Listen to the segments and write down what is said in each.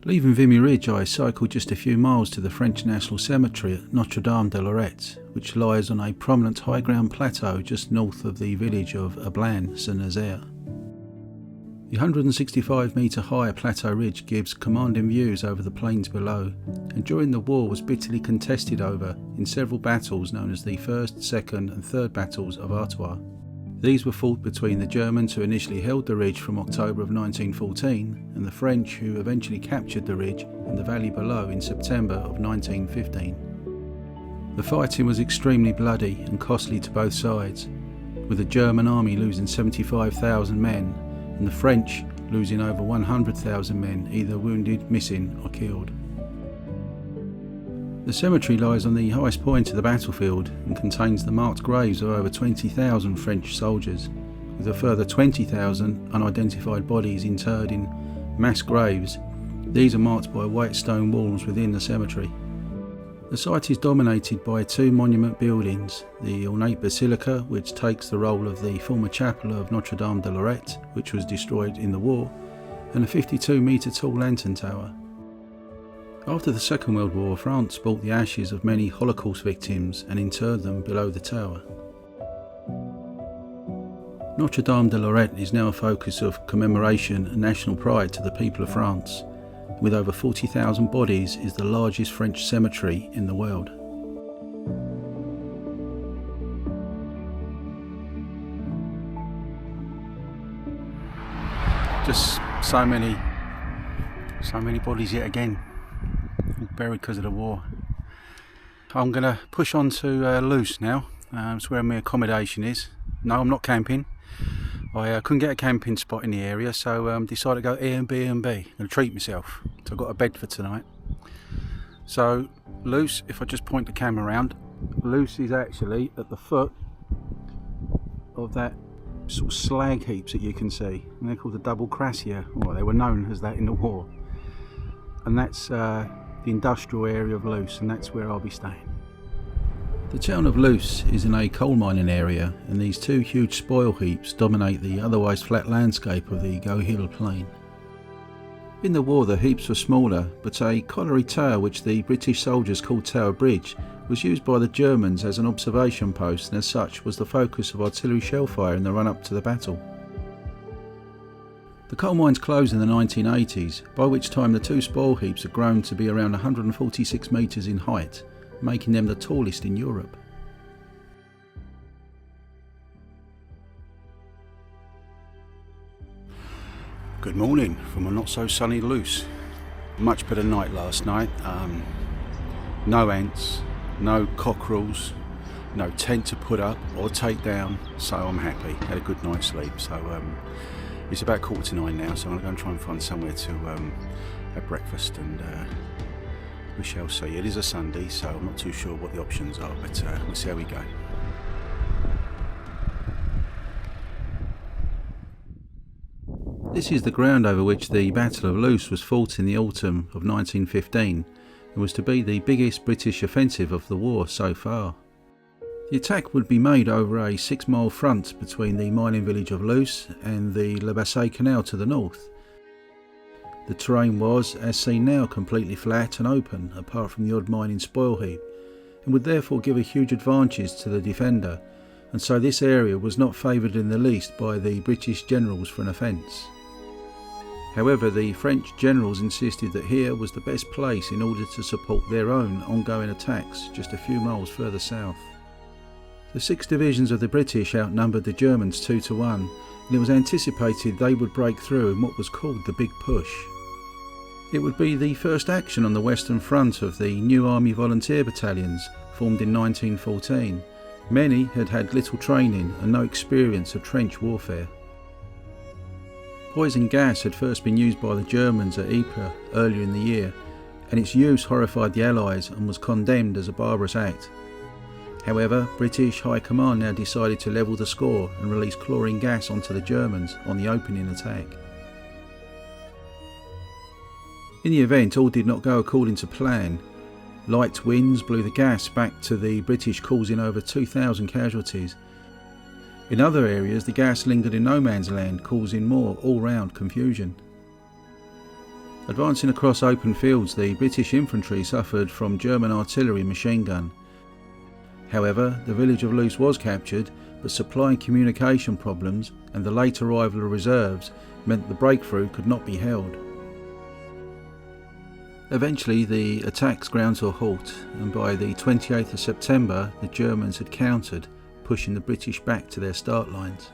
Leaving Vimy Ridge, I cycled just a few miles to the French National Cemetery at Notre Dame de Lorette, which lies on a prominent high ground plateau just north of the village of Ablain-Saint-Nazaire. The 165 metre high plateau ridge gives commanding views over the plains below, and during the war was bitterly contested over in several battles known as the First, Second and Third Battles of Artois. These were fought between the Germans who initially held the ridge from October of 1914 and the French who eventually captured the ridge and the valley below in September of 1915. The fighting was extremely bloody and costly to both sides, with the German army losing 75,000 men and the French losing over 100,000 men, either wounded, missing or killed. The cemetery lies on the highest point of the battlefield and contains the marked graves of over 20,000 French soldiers, with a further 20,000 unidentified bodies interred in mass graves. These are marked by white stone walls within the cemetery. The site is dominated by two monument buildings, the ornate basilica, which takes the role of the former chapel of Notre Dame de Lorette, which was destroyed in the war, and a 52 metre tall lantern tower. After the Second World War, France brought the ashes of many Holocaust victims and interred them below the tower. Notre Dame de Lorette is now a focus of commemoration and national pride to the people of France. With over 40,000 bodies, is the largest French cemetery in the world. Just so many bodies yet again, buried because of the war. I'm going to push on to Loos now. It's where my accommodation is. No, I'm not camping. I couldn't get a camping spot in the area, so decided to go Airbnb. I'm going to treat myself. So I've got a bed for tonight. So Loos, if I just point the camera around, Loos is actually at the foot of that sort of slag heaps that you can see. And they're called the double crassier. Well, they were known as that in the war. And that's the industrial area of Loos, and that's where I'll be staying. The town of Loos is in a coal mining area, and these two huge spoil heaps dominate the otherwise flat landscape of the Gohill Plain. In the war the heaps were smaller, but a colliery tower which the British soldiers called Tower Bridge was used by the Germans as an observation post, and as such was the focus of artillery shellfire in the run-up to the battle. The coal mines closed in the 1980s, by which time the two spoil heaps had grown to be around 146 metres in height, making them the tallest in Europe. Good morning from a not so sunny Loos. Much better night last night. No ants, no cockerels, no tent to put up or take down, so I'm happy. Had a good night's sleep. So it's about 8:45 now, so I'm going to go and try and find somewhere to have breakfast, and we shall see. It is a Sunday, so I'm not too sure what the options are, but we'll see how we go. This is the ground over which the Battle of Loos was fought in the autumn of 1915 and was to be the biggest British offensive of the war so far. The attack would be made over a 6-mile front between the mining village of Loos and the Le Basset Canal to the north. The terrain was, as seen now, completely flat and open, apart from the odd mining spoil heap, and would therefore give a huge advantage to the defender, and so this area was not favoured in the least by the British generals for an offence. However, the French generals insisted that here was the best place in order to support their own ongoing attacks just a few miles further south. The 6 divisions of the British outnumbered the Germans 2-1, and it was anticipated they would break through in what was called the Big Push. It would be the first action on the western front of the new Army Volunteer Battalions, formed in 1914. Many had had little training and no experience of trench warfare. Poison gas had first been used by the Germans at Ypres earlier in the year, and its use horrified the Allies and was condemned as a barbarous act. However, British High Command now decided to level the score and release chlorine gas onto the Germans on the opening attack. In the event, all did not go according to plan. Light winds blew the gas back to the British, causing over 2,000 casualties. In other areas, the gas lingered in no man's land, causing more all-round confusion. Advancing across open fields, the British infantry suffered from German artillery machine gun. However, the village of Loos was captured, but supply and communication problems and the late arrival of reserves meant the breakthrough could not be held. Eventually the attacks ground to a halt, and by the 28th of September the Germans had countered, pushing the British back to their start lines.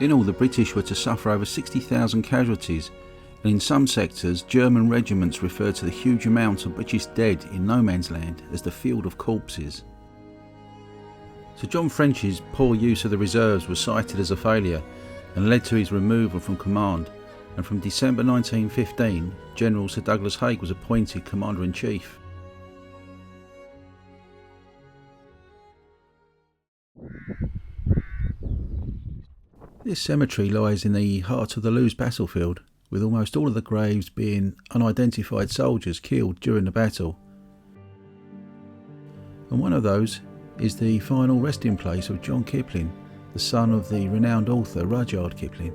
In all, the British were to suffer over 60,000 casualties, and in some sectors German regiments referred to the huge amount of British dead in no man's land as the field of corpses. Sir John French's poor use of the reserves was cited as a failure and led to his removal from command, and from December 1915 General Sir Douglas Haig was appointed Commander-in-Chief. This cemetery lies in the heart of the Loos battlefield, with almost all of the graves being unidentified soldiers killed during the battle. And one of those is the final resting place of John Kipling, the son of the renowned author Rudyard Kipling.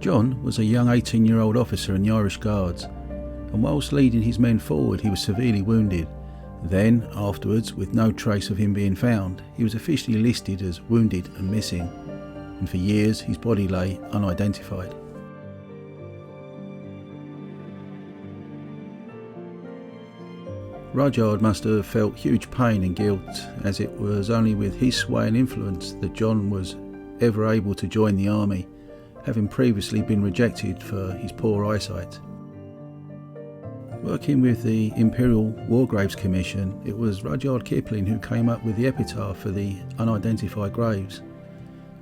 John was a young 18-year-old officer in the Irish Guards, and whilst leading his men forward he was severely wounded. Then, afterwards, with no trace of him being found, he was officially listed as wounded and missing, and for years his body lay unidentified. Rudyard must have felt huge pain and guilt, as it was only with his sway and influence that John was ever able to join the army, having previously been rejected for his poor eyesight. Working with the Imperial War Graves Commission, it was Rudyard Kipling who came up with the epitaph for the unidentified graves: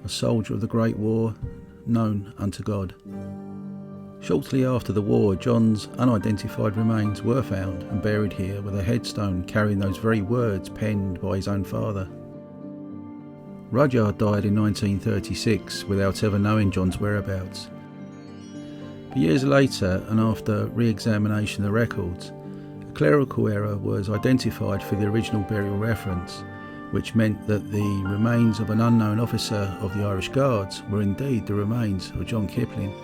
a soldier of the Great War, known unto God. Shortly after the war, John's unidentified remains were found and buried here, with a headstone carrying those very words penned by his own father. Rudyard died in 1936 without ever knowing John's whereabouts. But years later, and after re-examination of the records, a clerical error was identified for the original burial reference, which meant that the remains of an unknown officer of the Irish Guards were indeed the remains of John Kipling.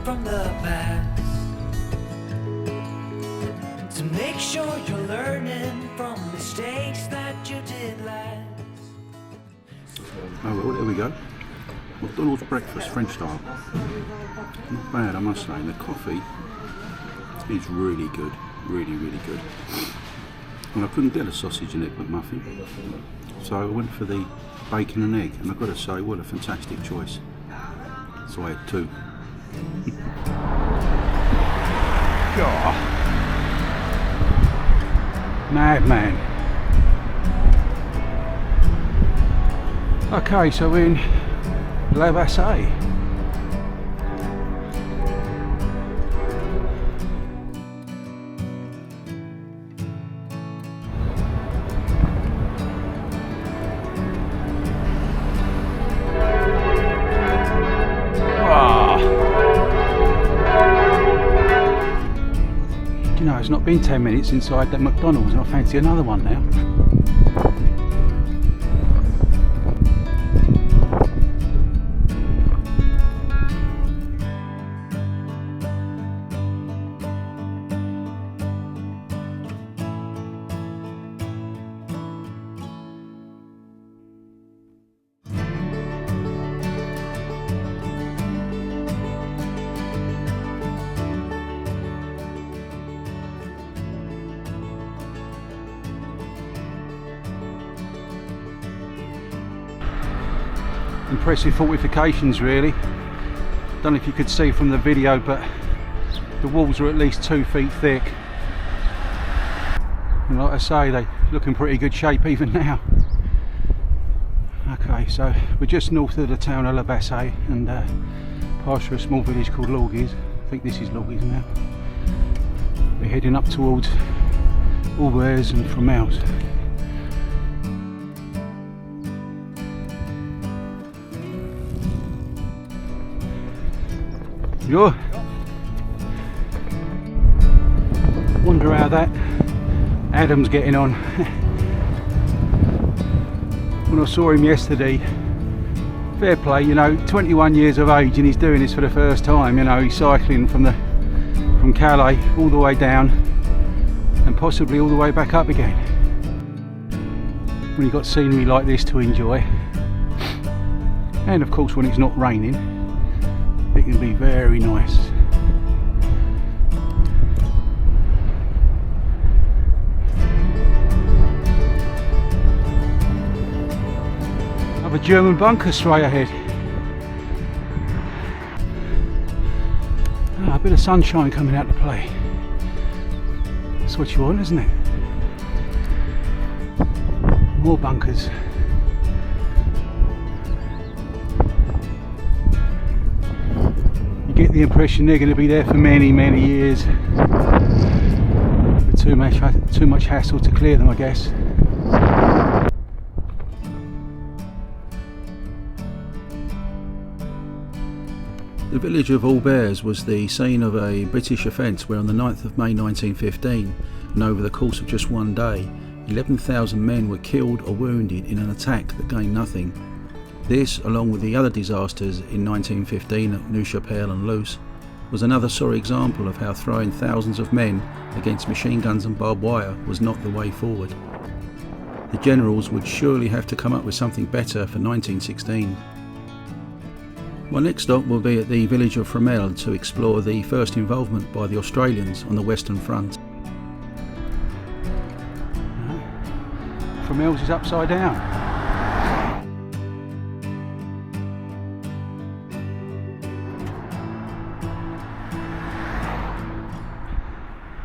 From the past, to make sure you're learning from mistakes that you did last. Oh well, there we go. McDonald's breakfast, French style. Not bad, I must say. And the coffee is really good, really good. And I couldn't get a sausage and egg McMuffin, so I went for the bacon and egg, and I've got to say, what a fantastic choice. So I had two. God. Madman. Okay, so we're in La Bassée. You know, it's not been 10 minutes since I had that McDonald's and I fancy another one now. Impressive fortifications, really. Don't know if you could see from the video, but the walls are at least 2 feet thick, and like I say, they look in pretty good shape even now. Okay. Okay, so we're just north of the town of La Bassée and past through a small village called Loos. I think this is Loos now. We're heading up towards Fromelles and Fromelles. Yo. Wonder how that Adam's getting on. When I saw him yesterday, fair play, you know, 21 years of age and he's doing this for the first time. You know, he's cycling from Calais all the way down and possibly all the way back up again. When you've got scenery like this to enjoy, and of course when it's not raining, it can be very nice. Another German bunker straight ahead. A bit of sunshine coming out to play. That's what you want, isn't it? More bunkers. You get the impression they're going to be there for many, many years. With too much hassle to clear them, I guess. The village of Fromelles was the scene of a British offence where on the 9th of May 1915, and over the course of just one day, 11,000 men were killed or wounded in an attack that gained nothing. This, along with the other disasters in 1915 at Neuchâtel and Loos, was another sorry example of how throwing thousands of men against machine guns and barbed wire was not the way forward. The generals would surely have to come up with something better for 1916. My next stop will be at the village of Fromelles to explore the first involvement by the Australians on the Western Front. Fromelles is upside down.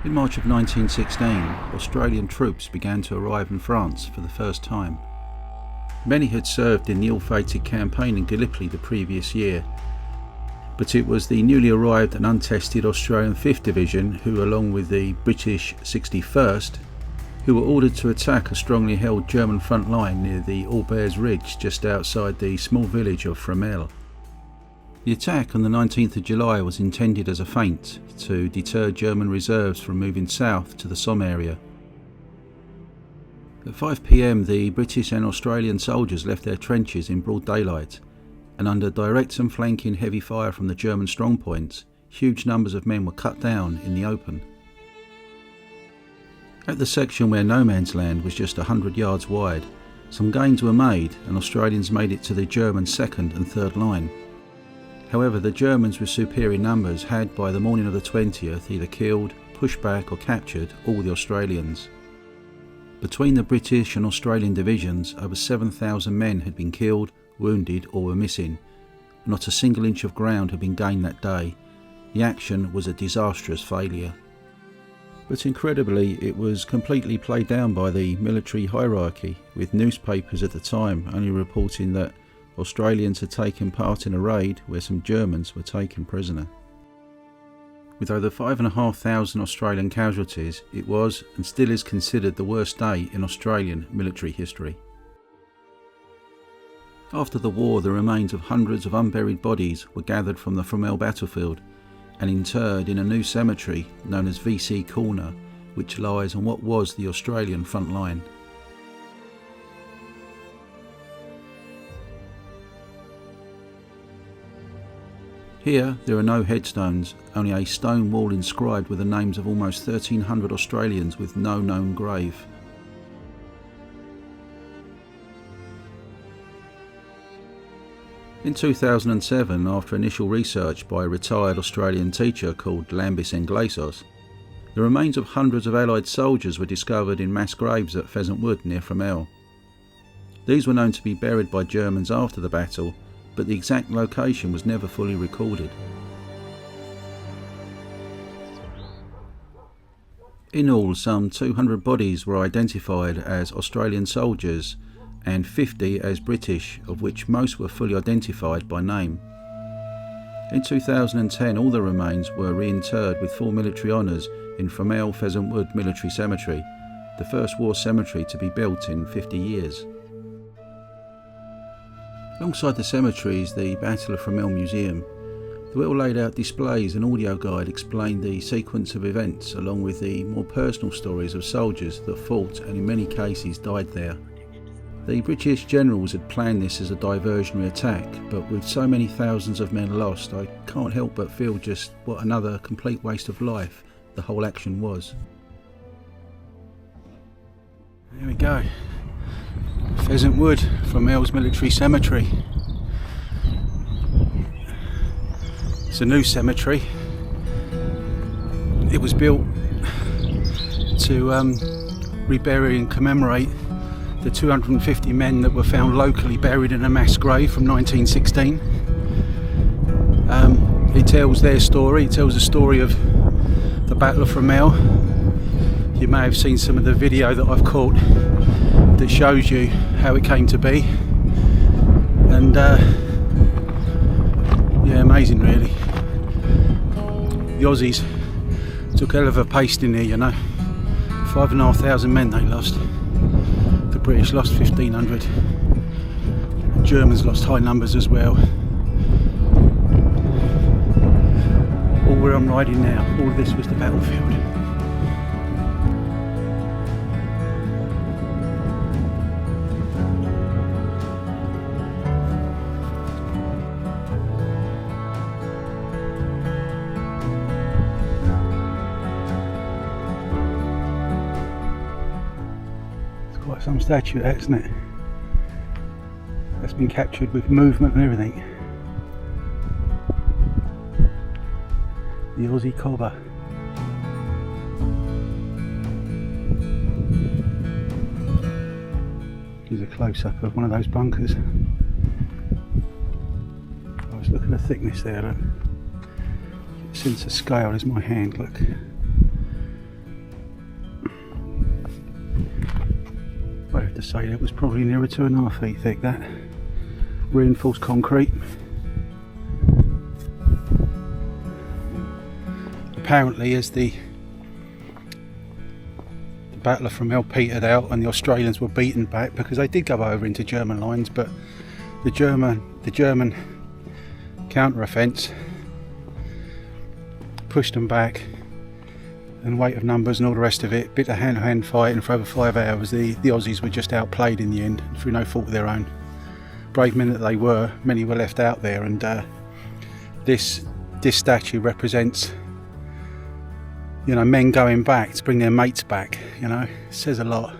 In March of 1916, Australian troops began to arrive in France for the first time. Many had served in the ill-fated campaign in Gallipoli the previous year, but it was the newly arrived and untested Australian 5th Division who, along with the British 61st, who were ordered to attack a strongly held German front line near the Fromelles Ridge just outside the small village of Fromelles. The attack on the 19th of July was intended as a feint to deter German reserves from moving south to the Somme area. At 5 p.m, the British and Australian soldiers left their trenches in broad daylight, and under direct and flanking heavy fire from the German strongpoints, huge numbers of men were cut down in the open. At the section where no man's land was just 100 yards wide, some gains were made and Australians made it to the German 2nd and 3rd line. However, the Germans with superior numbers had by the morning of the 20th either killed, pushed back or captured all the Australians. Between the British and Australian divisions, over 7,000 men had been killed, wounded or were missing. Not a single inch of ground had been gained that day. The action was a disastrous failure. But incredibly, it was completely played down by the military hierarchy, with newspapers at the time only reporting that Australians had taken part in a raid where some Germans were taken prisoner. With over 5,500 Australian casualties, it was and still is considered the worst day in Australian military history. After the war, the remains of hundreds of unburied bodies were gathered from the Fromelles battlefield and interred in a new cemetery known as VC Corner, which lies on what was the Australian front line. Here there are no headstones, only a stone wall inscribed with the names of almost 1,300 Australians with no known grave. In 2007, after initial research by a retired Australian teacher called Lambis Inglesos, the remains of hundreds of Allied soldiers were discovered in mass graves at Pheasant Wood near Fromelles. These were known to be buried by Germans after the battle, but the exact location was never fully recorded. In all, some 200 bodies were identified as Australian soldiers, and 50 as British, of which most were fully identified by name. In 2010, all the remains were reinterred with full military honours in Fromelles Pheasant Wood Military Cemetery, the first war cemetery to be built in 50 years. Alongside the cemetery is the Battle of Fromelles Museum. The well laid out displays and audio guide explain the sequence of events along with the more personal stories of soldiers that fought and in many cases died there. The British generals had planned this as a diversionary attack, but with so many thousands of men lost, I can't help but feel just what another complete waste of life the whole action was. There we go. Pheasant Wood, Fromelles Military Cemetery. It's a new cemetery. It was built to rebury and commemorate the 250 men that were found locally buried in a mass grave from 1916. It tells their story. It tells the story of the Battle of Fromelles. You may have seen some of the video that I've caught that shows you how it came to be, and yeah, amazing really. The Aussies took a hell of a pasting here, you know. 5,500 men they lost. The British lost 1,500. The Germans lost high numbers as well. All where I'm riding now, all of this was the battlefield. Quite some statue, that, isn't it? That's been captured with movement and everything. The Aussie cobber. Here's a close-up of one of those bunkers. Let's look at the thickness there, look. Since the scale is my hand, look. I have to say that was probably nearer 2.5 feet thick, that. Reinforced concrete. Apparently as the Battle of Fromelles petered out and the Australians were beaten back, because they did go over into German lines, but the German counter-offence pushed them back, and weight of numbers and all the rest of it, bit of hand-to-hand fight, and for over 5 hours the Aussies were just outplayed in the end through no fault of their own. Brave men that they were, many were left out there, and this statue represents, you know, men going back to bring their mates back. You know, it says a lot.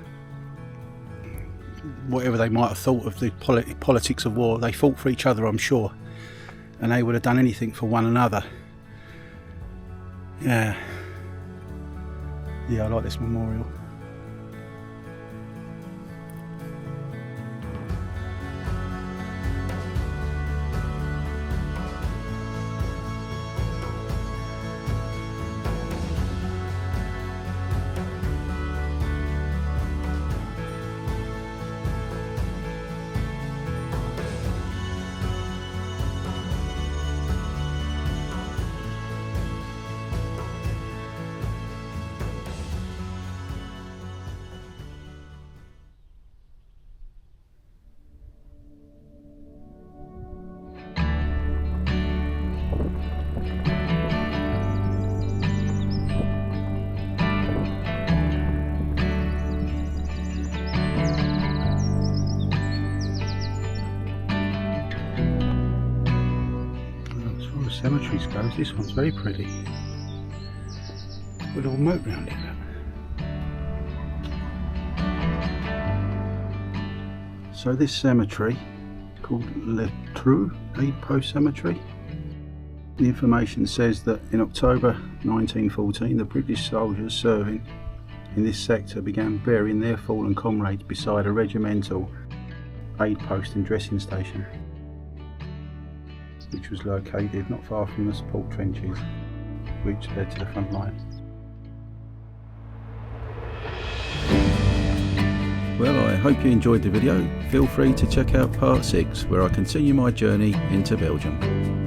Whatever they might have thought of the politics of war, they fought for each other, I'm sure, and they would have done anything for one another. Yeah, I like this memorial. Cemeteries goes, this one's very pretty. With a little moat round it. So this cemetery, called Notre Dame Post Cemetery. The information says that in October 1914, the British soldiers serving in this sector began burying their fallen comrades beside a regimental aid post and dressing station, which was located not far from the support trenches which led to the front line. Well, I hope you enjoyed the video. Feel free to check out part 6 where I continue my journey into Belgium.